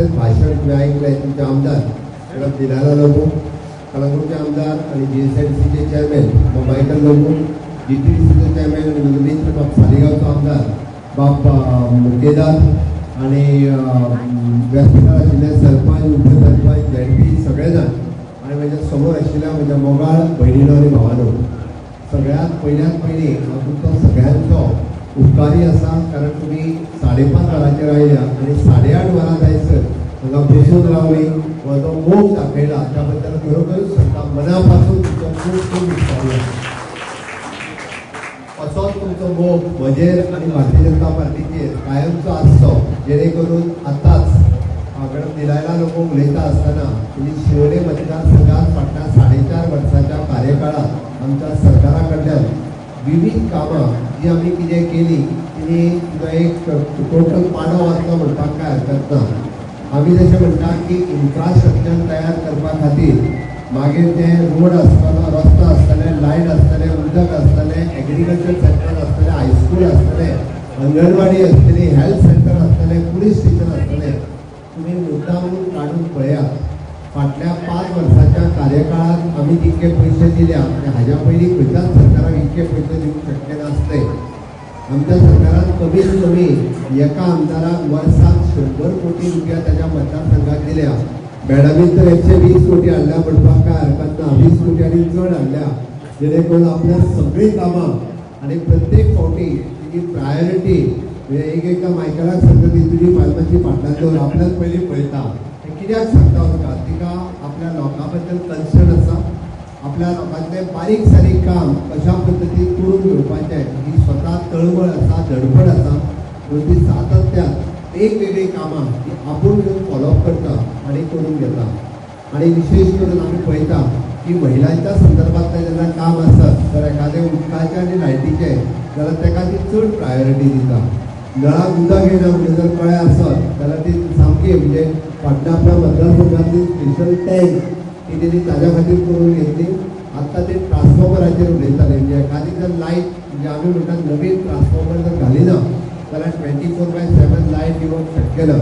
सगळेच भाषण तुम्ही ऐकलंय. तुमचे आमदार मॅडम दिलाला लोगो, कलंगूटचे आमदार आणि GSIDCचे चेअरमॅन मुंबईकर लोगो, GTDCचे चेअरमॅन आणि मुलबीचे बाप सालेगावचा आमदार बाप केदार आणि व्यासपीठार आशिल्ले सरपंच उपसरपंच ZP सगळेजण आणि माझ्या समोर आशिल्ल्या माझ्या मोगाळ भयणीनो आणि भावानो, सगळ्यात पयली हांव तुमचो सगळ्यांचो उपकारी आसा. कारण तुम्ही 5:30 वरांचेर आयल्या आणि 8:30 वरां जायसर हांगा बसून रावली व तो मोग दाखयला त्या बद्दल खरोखरूच सांगता मनापासून तुमचो खूब खूब उपकारी आसा. असोच तुमचो मोग म्हजेर आणि भारतीय जनता पार्टीचेर कायमचो आसचो, जेणे करून आतांच मॅडम दिलायला लोक उलयता आसतना तुम्ही शिवोले मतदारसंघात फाटल्या 4.5 वर्साच्या कार्यकाळात आमच्या सरकारा कडल्यान विविध कामां जी आमी कितें केली तिणी तुका एक टोटल पाडो वाचलो म्हणपाक काय हरकत ना. आमी जशें म्हणटा की इन्फ्रास्ट्रक्चर तयार करपा खातीर मागीर ते रोड आसतलो, रस्तो आसतले, लायट आसतले, उदक आसतले, एग्रीकल्चर सेंटर आसतले, हायस्कूल आसतले, अंगणवाडी आसतली, हेल्थ सेंटर आसतले, पुलीस स्टेशन आसतले. तुम्ही मुद्दामून काढून पळयात फाटल्या 5 वर्साच्या कार्यकाळात आम्ही जितके पैसे दिल्या हाज्या पयलीं खंयच्याच सरकाराक इतके पैसे दिवंक शक्य नासले. आमच्या सरकारान कमीत कमी एका आमदाराक वर्साक 100 कोटी रुपया त्याच्या मतदारसंघात दिल्या. मॅडमीन तर 120 कोटी हाडल्या म्हणपाक काय हरकत ना, 20 कोटी आनी चड हाडल्या, जेणे करून आपल्या सगळी कामां आणि प्रत्येक फावटी तिची प्रायोरिटी एक मायकलाक सांगता ती तुजी पालमाची फाटल्यान दवर आपल्याच पयलीं पळयता. कित्याक सांगता तुका, तिका आपल्या लोकां बद्दल कन्सर्न आसा. आपल्या लोकांतलें बारीक सारीक काम कशा पद्दतीन करून घेवपाचें ही स्वता तळमळ आसा, धडपड आसा. ती सातत्यान वेगवेगळी कामां ती आपूण घेवन फॉलोअप करता आणि करून घेता. आणि विशेष करून आमी पळयता की महिलांच्या संदर्भातलें जेन्ना काम आसत तर एखादें उदकाचें आनी लायटीचें जाल्यार ताका ती चड प्रायोरिटी दिता. नळाक उदक येना म्हणजे जर कळ्ळें आसत जाल्यार ती सामकी म्हणजे फाटल्या आपल्या मतदारसंघातली स्पेशल टँक ती तेणी ताज्या खातीर करून घेतली. आतां ते ट्रान्सफॉर्मराचेर उलयताले, म्हणजे एखादी जर लायट म्हणजे आमी म्हणटात नवीन ट्रान्सफॉर्मर जर घालिना जाल्यार 24/7 लायट दिवप शक्य ना.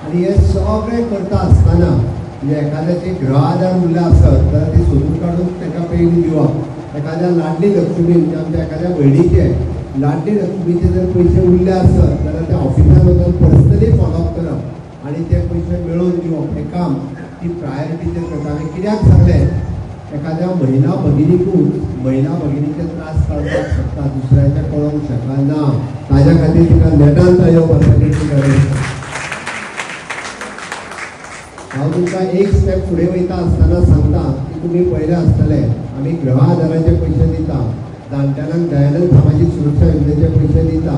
आनी हे सगळें करता आसतना म्हणजे एखाद्याची गृह आधार मूल्य आसत जाल्यार ती सोदून काडून ताका पयलीं दिवप. एखाद्या लाडली लक्ष्मी म्हणजे आमच्या एखाद्या भयणीचे लाडली लक्ष्मीचे जर पैसे उरले आसत जाल्यार त्या ऑफिसांत वचून पर्सनली फॉलोअप करप आणि ते पैसे मेळोवन दिवप हें काम ती प्रायोरिटीचेर करता. आनी कित्याक सांगलें, एखाद्या महिला भगिनीचे त्रास काडपाक शकता, दुसऱ्याचे कळोवंक शकना, ताज्या खातीर तिका नेटान ताज्या वर्साची गरज आसा. हांव तुमकां एक स्टेप फुडें वयता आसतना सांगता की तुमी पयले आसतले आमी गृह आधाराचे पयशे दिता, जाणट्यांक दयानंद सामाजीक सुरक्षा योजनेचे पयशे दिता,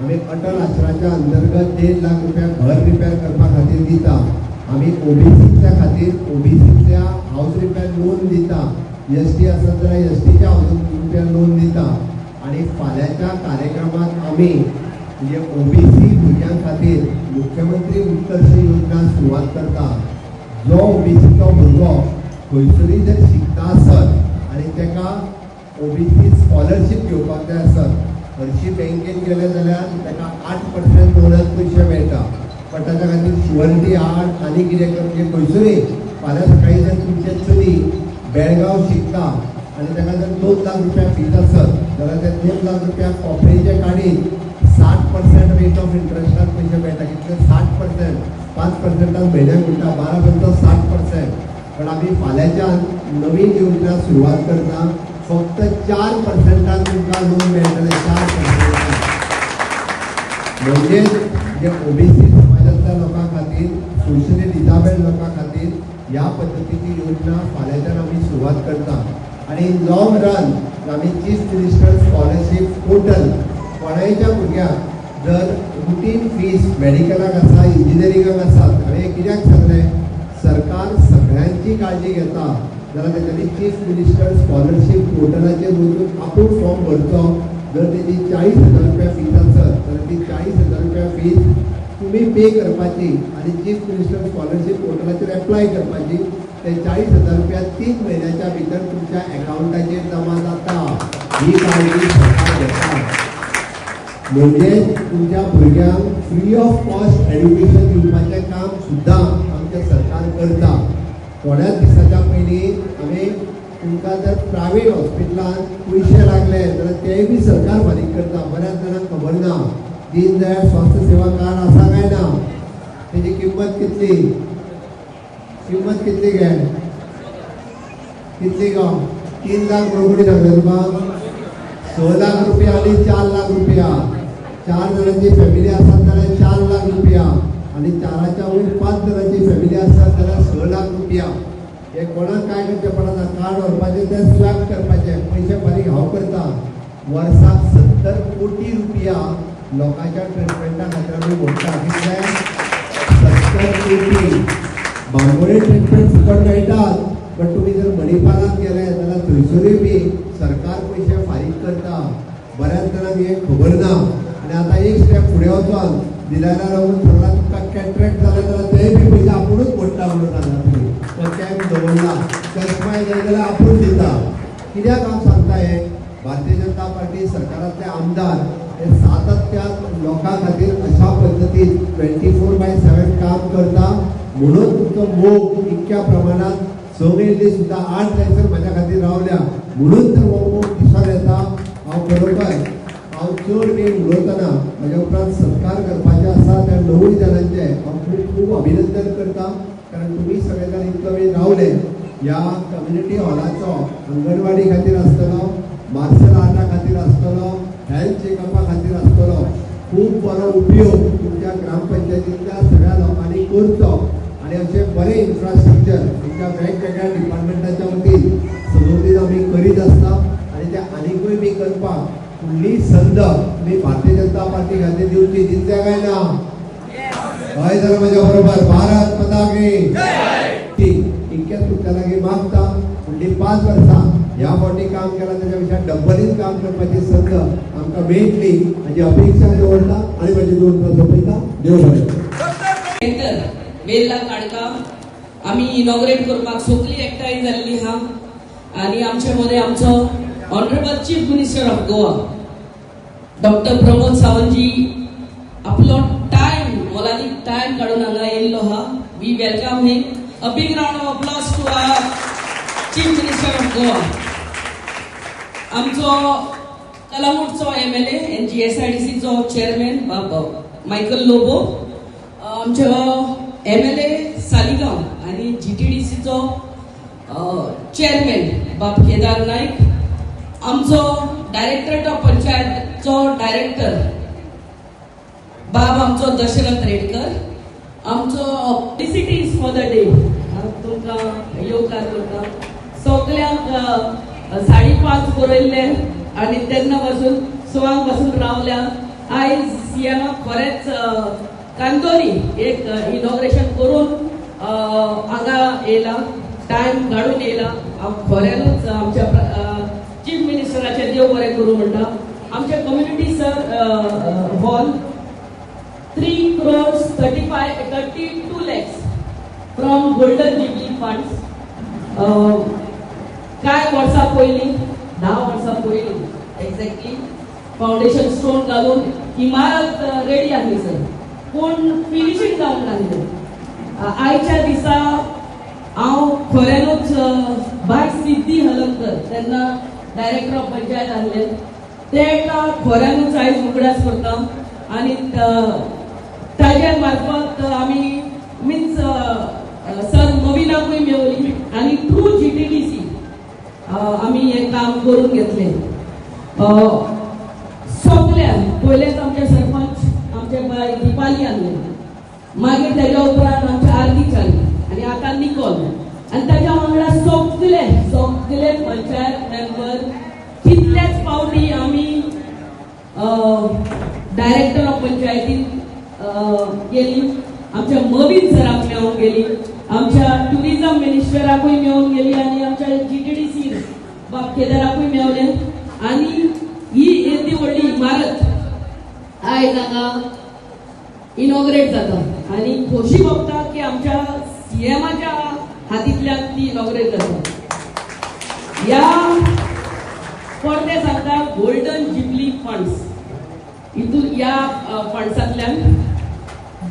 आमी अटल आश्राच्या अंतर्गत 1.5 लाख रुपया घर रिपेर करपा खातीर दिता, आमी OBCच्या खातीर OBCच्या हाऊस रिपेर लोन दिता, ST आसत जाल्यार STच्या हाऊस रिपेर लोन दिता. आणि फाल्यांच्या कार्यक्रमात आमी म्हणजे OBC भुरग्यां खातीर मुख्यमंत्री उत्कर्ष योजना सुरवात करता. जो OBCचो भुरगो खंयसरी जर शिकता आसत आनी ताका OBC स्कॉलरशीप घेवपाक जाय आसत, हरशीं बँकेन गेले जाल्यार ताका 8% बोनस पयशे मेळटा. पण ताच्या खातीर शुअरिटी आड आनी कितें करचें खंयसरी फाल्यां सकाळीं जर तुमचे चली बेळगांव शिकता आनी ताका जर 2 लाख रुपया फीज आसत जाल्यार ते 2 लाख रुपया कॉपरेचे काडीन 60% रेट ऑफ इंट्रस्टार पयशे मेळटा. कितले 60%, 5%ान म्हयन्याक उरता, 12% 60%. पण आमी फाल्यांच्या नवीन योजना सुरवात करता, फक्त 4%ान तुमकां लोन मेळटलें. 4% म्हणजे जे OBC समाजातल्या लोकां खातीर, सोशली डिसेबल्ड लोकां खातीर ह्या पद्दतीची योजना फाल्यांच्यान आमी सुरवात करता. आणि लॉंग रन आमी चीफ मिनिस्टर स्कॉलरशीप पोर्टल कोणायच्या भुरग्याक जर रुटीन फीज मेडिकलाक आसा, इंजिनियरिंगाक आसात, हांवें कित्याक सांगलें, सरकार सगळ्यांची काळजी घेता जाल्यार तेच्यानी चीफ मिनिस्टर स्कॉलरशीप पोर्टलाचेर वचून आपूण फॉर्म भरचो. जर तेजी 40,000 रुपया फीज आसत जाल्यार ती 40,000 रुपया फीज तुम्ही पे करपाची आणि चीफ मिनिस्टर स्कॉलरशीप पोर्टलाचेर एप्लाय करपाची. ते 40,000 रुपया 3 महिन्याच्या भितर तुमच्या अकाउंटाचेर जमा जाता. ही काळजी सरकार घेता. म्हणजे तुमच्या भुरग्यांक फ्री ऑफ कॉस्ट एड्युकेशन दिवपाचें काम सुद्दां आमचें सरकार करता. थोड्याच दिसाच्या पयलीं आमी तुमकां जर प्रायवेट हॉस्पिटलांत पयशे लागले जाल्यार तेय बी सरकार फारीक करता. बऱ्याच जाणांक खबर ना दीन दयाळ स्वास्थ्य सेवा कार्ड आसा काय ना. तेजी किंमत कितली गे कितली गो 3 लाख रोखडी सांगता तुका. 6 लाख रुपया आनी 4 लाख रुपया. 4 जणांची फॅमिली आसात जाल्यार 4 लाख रुपया आनी 4च्या वयर 5 जणांची फॅमिली आसात जाल्यार 6 लाख रुपया. हे कोणाक काय करचें पडना. कार्ड व्हरपाचें ते स्वॅप करपाचें. पयशे फारीक हांव करता. वर्साक 70 कोटी रुपया लोकांच्या ट्रिटमेंटा खातीर आमी मोडटा. कितले 70 कोटी. बांबोळे ट्रिटमेंट फुकट मेळटात पण तुम्ही जर मणिपालांत गेले जाल्यार थंयसरूय बी सरकार पयशे फारीक करता. बऱ्याच जाणांक हे खबर ना. आनी आतां एक स्टेप फुडें वचोन दिलायला लागून थोडा तुमकां कॅट्रॅक्ट जाले जाल्यार तेय बी पयशे आपुणूच मोडटा म्हणून सांगता तुमी. तो कॅम्प दवरला. चश्माय जाय जाल्यार आपूण दिता. कित्याक हांव सांगता हे भारतीय जनता पार्टी सरकारांतले आमदार हे सातत्यान लोकां खातीर अशा पद्दतीन 24/7 काम करता. म्हणून तुमचो मोग इतक्या प्रमाणात सगळी सुद्धा 8 थंयसर म्हाज्या खातीर रावल्या. म्हणून तर हो मोग दिसून येता. हांव खरोखर हांव चड वेळ उलयतना म्हाज्या उपरांत सत्कार करपाचे आसा त्या 9 जाणांचे हांव खूब खूब अभिनंदन करता. कारण तुमी सगळे जाण इतलो वेळ रावले. ह्या कम्युनिटी हॉलाचो अंगणवाडी खातीर आसतलो, मार्शल आर्टा खातीर आसतलो, हेल्थ चेकअपा खातीर आसतलो. खूब बरो उपयोग तुमच्या ग्रामपंचायतींतल्या सगळ्या लोकांनी करचो. आणि असे बरे इन्फ्रास्ट्रक्चर तुमच्या वेगवेगळ्या डिपार्टमेंटाच्या वतीन सदोदीत आमी करीत आसता. आणि ते आनीकूय बी करपाक फुडली संद तुम्ही भारतीय जनता पार्टी खातीर दिवची. दिसल्या काय ना. हय जाल्यार म्हज्या बरोबर भारत माता की जय. इतकेच तुमच्या लागीं मागता. फुडली 5 वर्सां ह्या फावटी काम केलां त्याच्या पेक्षा डब्बलीत काम करपाची संद आमकां मेळटली हाची अपेक्षा दवरता. आणि म्हजी 2 प्रश्न सोंपयता. देव बरें. वेल्ला काडका आमी इनॉग्रेट करपाक सगळी एकठांय जाल्ली आहा. आनी आमचे मदें आमचो honourable chief minister of Goa doctor Pramod Sawant ji आपलो टायम मोलादीक टायम काडून हांगा येयल्लो आहा. We welcome him. A big round of applause to our chief minister of Goa. आमचो कलामुटचो MLA NGSIDCचो चेअरमॅन मायकल लोबो. आमचो MLA सालिगांव आणि GTDCचो चेअरमॅन बाब केदार नाईक. आमचो डायरेक्टरेट ऑफ पंचायतचो डायरेक्टर बाब आमचो दशरथ रेडकर. आमचो पब्लिसिटीज फॉर द डे तुमकां येवकार करता. सगळ्यांक 5:30 बरयल्ले आनी तेन्ना पासून 6 पासून रावल्या. आयज CMाक खरेंच कांतोरी एक इनॉग्रेशन करून हांगा येयला. टायम काडून येयला. हांव खऱ्यानूच आमच्या चीफ मिनिस्टराचे देव बरें करूं म्हणटा. आमच्या community hall 3,32 lakhs from golden jubilee funds. काय वर्सां पयलीं 10 वर्सां पयलीं एक्झॅक्टली फाउंडेशन स्टोन घालून इमारत रेडी आसली सर. पूण फिनिशींग जावंक नासलें. आयच्या दिसा हांव खऱ्यानूच भाई सिद्धी हलमकर तेन्ना डायरेक्टर ऑफ पंचायत आसले ते खऱ्यानूच आयज उगडास करता. आनी ताज्या मार्फत आमी मिन्स सर नवीनाकूय मेवली आनी थ्रू GTDC आमी हें काम करून घेतलें. सगळ्यांक पयलेच आमचे सरपंच आमचे बाय दिपाली आसले. मागीर तेज्या उपरांत आमचे आरती चाली आनी आतां निकोल. आनी ताज्या वांगडा सगळे पंचायत मेंबर कितलेच फावटी आमी डायरेक्टर ऑफ पंचायतीन गेली. आमच्या मवीन सराक मेळून गेली. आमच्या टुरिझम मिनिस्टराकूय मेळून गेली आनी आमच्या GTDC बाब केदाराकूय मेळले. आनी ही येदी व्हडली इमारत आयज हांगा इनॉग्रेट जाता. आनी खोशी भोगता की आमच्या CMच्या हातींतल्यान ती इनॉग्रेट जाता. ह्या परते सांगता गोल्डन जुबली फंड्स हितून या फंड्सांतल्यान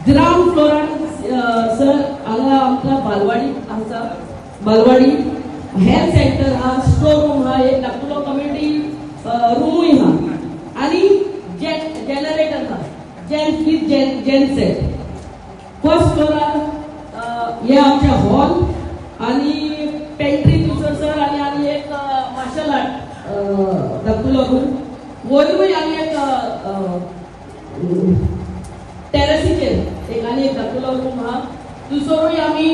ग्राउंड फ्लोरान सर हांगा आमकां बालवाडी आसा, बालवाडी हेल्थ सेंटर हा, स्टोर रूम हा, एक धाकटुलो कम्युनिटी रूमूय हा आनी जनरेटर हा, जेनसेट. फर्स्ट फ्लोरार हे आमचे हॉल आनी पेंट्री थंयसर सर आनी एक मार्शल आर्ट धाकटुलो रूम. वयरूय आमी एक टेरसीचेर एक आनी एक धाकटुलो रूम हा. थंयसरूय आमी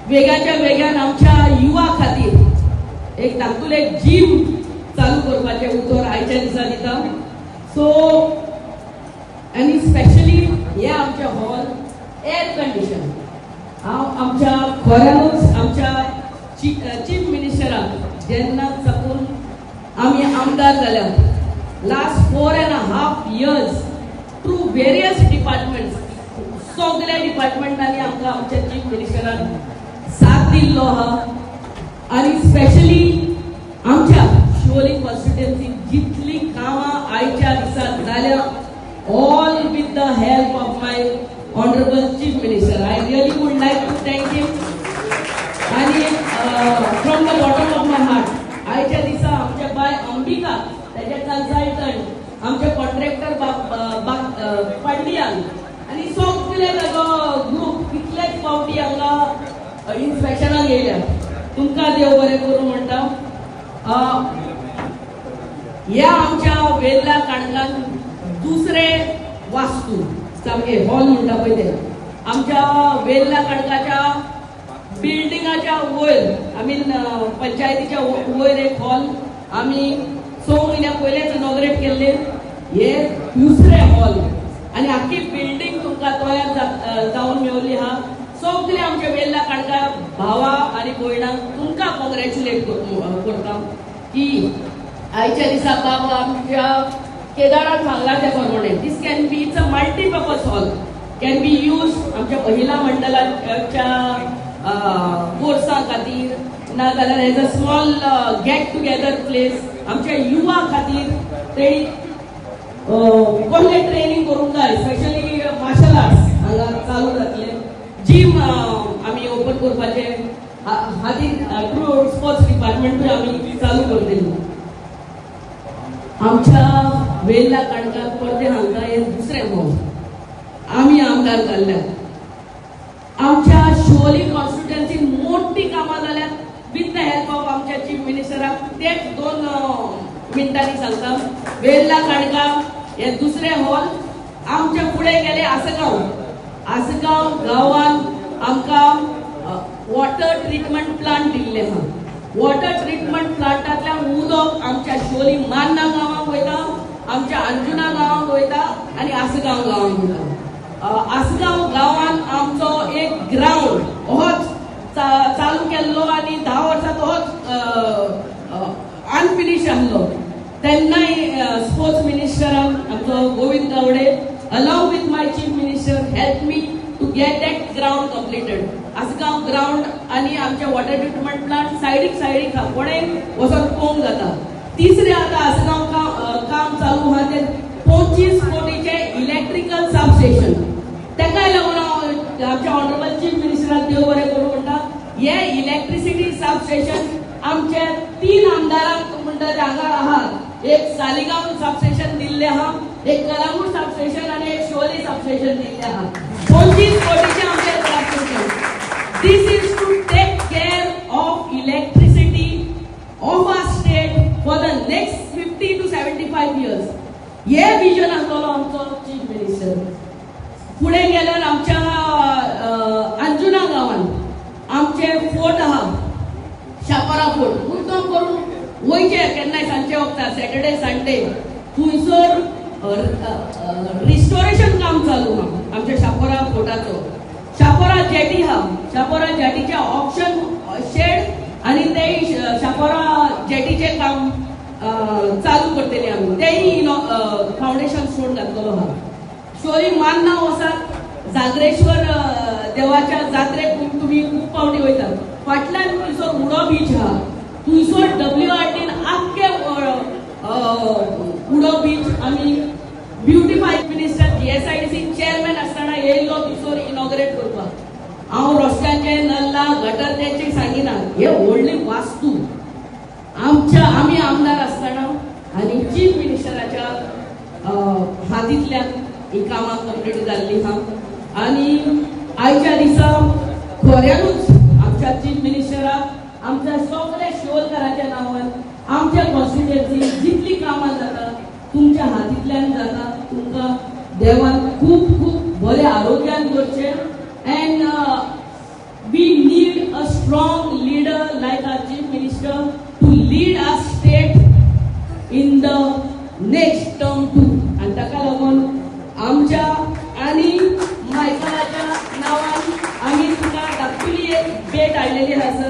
वेगळ्याच्या वेगळ्यान आमच्या युवा खातीर एक धाकटुले जीम चालू करपाचे उतर आयच्या दिसा दिता. सो आनी स्पेशली हे आमचे हॉल एअर कंडिशन. हांव आमच्या खऱ्यानूच आमच्या चीफ मिनिस्टराक जेन्ना साकून आमी आमदार जाल्यात last 4.5 years through various departments सगळ्या डिपार्टमेंटांनी आमकां आमच्या चीफ मिनिस्टरान साथ दिल्लो हा. आनी स्पेशली आमच्या शिवोली कॉन्स्टिट्युएन्सी जितली कामां आयच्या दिसा जाल्या all with the help of my honorable chief minister. I really would like to thank him and from the bottom of my heart. आयच्या दिसा आमचे बाय अंबिका त्याचे कन्सल्टंट आमचे कॉन्ट्रॅक्टर पांड्यान आणि सगळे ताजो ग्रुप कितलेच फावटी हांगा इन्स्पेक्शनाक येयल्या. तुमकां देव बरें करूं म्हणटा. ह्या आमच्या वेल्ला काणकान दुसरे वास्तू सामके हॉल म्हणटा पळय ते आमच्या वेल्ला काणकाच्या बिल्डिंगाच्या वयर आमी पंचायतीच्या वयर एक हॉल आमी 6 म्हयन्या पयलेच इनॉग्रेट केल्ले. हे दुसरे हॉल आनी आख्खी बिल्डिंग तुमकां तयार जावन मेवली हा. सगळे आमच्या वेल्ला काणका भावा आनी भयणांक तुमकां कॉंग्रॅच्युलेट करता की आयच्या दिसा बाबा आमच्या केदारात सांगला त्या प्रमाणे this can be it's a multipurpose hall can be use आमच्या महिला मंडळाच्या कोर्सा खातीर नाजाल्यार as a small get together place आमच्या युवा खातीर ते कसले ट्रेनिंग करूंक जाय. स्पेशली मार्शल आर्ट्स हांगा चालू जातले. जीम आमी ओपन करपाचे हातीर थ्रू स्पोर्ट्स डिपार्टमेंटूय आमी चालू करतली. आमच्या वेल्ला काणकाक परते हांगा हे दुसरे हॉल आमी आमदार जाल्ल्यात. आमच्या शिवोली कॉन्स्टिट्युएन्सीन मोठी कामां जाल्यात विथ द हेल्प ऑफ आमच्या चीफ मिनिस्टराक. तेच 2 मिनटांनी सांगता. वेल्ला काणका हे दुसरे हॉल आमच्या फुडें गेले आसगांव गांवान आमकां वॉटर ट्रीटमेंट प्लांट दिल्ले हा. वॉटर ट्रीटमेंट प्लांटांतल्यान उदक आमच्या शिवोली मान्ना गांवांक वयता, आमच्या अंजुना गांवांक वयता आनी आसगांव गांवांक वयता. आसगांव गांवान आमचो एक ग्राउंड होच चालू केल्लो आनी 10 वर्सां होच अनफिनिश आसलो. तेन्नाय स्पोर्ट्स मिनिस्टरान आमचो Govind Gaude along with my chief minister helped me to get that ground completed. Assagao ground आनी आमचे वॉटर ट्रीटमेंट प्लांट सायडीक कोणेय वचून पळोवंक जाता. तिसरे आतां आसगांव काम चालू आहा ते 25 कोटीचे इलेक्ट्रिकल सबस्टेशन. तेकाय लागून आमच्या ऑनरेबल चीफ मिनिस्टराक देव बरें करूं म्हणटा. हे इलेक्ट्रिसिटी सबस्टेशन आमचे 3 आमदारांक म्हणटा हांगा आहात. एक सालिगांव सबस्टेशन दिल्ले आहा, एक कलांगूट सबस्टेशन आनी एक शिवोली सबस्टेशन दिल्ले आहा. 25 कोटीचे आमचे substation. This is to take care of electricity of our state for the next 50 to 75 years. हे विजन आसलो आमचो चीफ मिनिस्टर. पुढे गेल्यार आमच्या अंजुना गांवान आमचे फोर्ट आहा, शापोरा फोर्ट. मुद्दम करून वयचे केन्नाय सांजचे वखदां सॅटर्डे संडे थंयसर रिस्टोरेशन काम चालू आहा आमच्या शापोरा फोर्टाचो. शापोरा जेटी हा, शापोरा जेटीचे ऑप्शन शेड आनी ते शापोरा जेटीचे काम चालू करतले आमी. तेय फाउंडेशन स्टोन घातलेलो आहा. शिवोली मान्ना वसात जागरेश्वर देवाच्या जात्रेक तुमी खूब फावटी वयतात. फाटल्यान थंयसर उडो बीच आहा. थंयसर WRTन आख्खे उडो बीच आमी ब्युटिफाय मिनिस्टर GSIDC चेअरमॅन असताना येयल्लो दिसोर इनॉग्रेट करपाक हांव रस्त्यांचे नल्ला गटर तेंचे सांगिना हे व्हडली वास्तू आमी आमदार असताना आणि चीफ मिनिस्टराच्या हातींतल्यान ही कामां कंप्लीट जाल्ली हा आणि आयच्या दिसा खऱ्यानूच आमच्या चीफ मिनिस्टराक आमच्या सगळ्या शिवोलकरांच्या नांवान आमच्या कॉन्स्टिट्युएन्सीन जितली कामां जाता तुमच्या हातींतल्यान जाता तुमकां देवान खूब खूब बरें आरोग्यान दवरचें and we need a strong leader like our chief minister to lead our state in the next term too आनी ताका लागून आमच्या आनी मायकलाच्या नांवान आमी तुका धाकटुली एक भेट हाडलेली आसा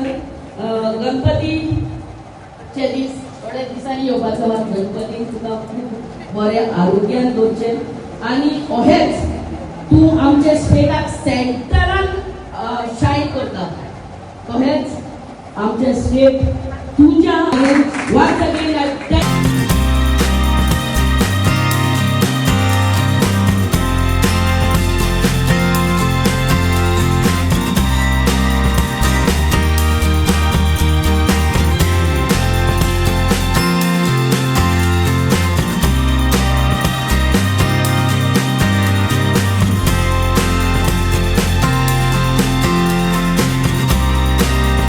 गणपतीचे दीस थोड्या दिसांनी येवपाचो गणपतीक तुका खूब बरें आरोग्यान दवरचें आनी अहेंच तूं आमच्या स्टेटाक सेंटरान शायन करता तहेंच आमचे स्टेट तुमच्या वन्स अगेन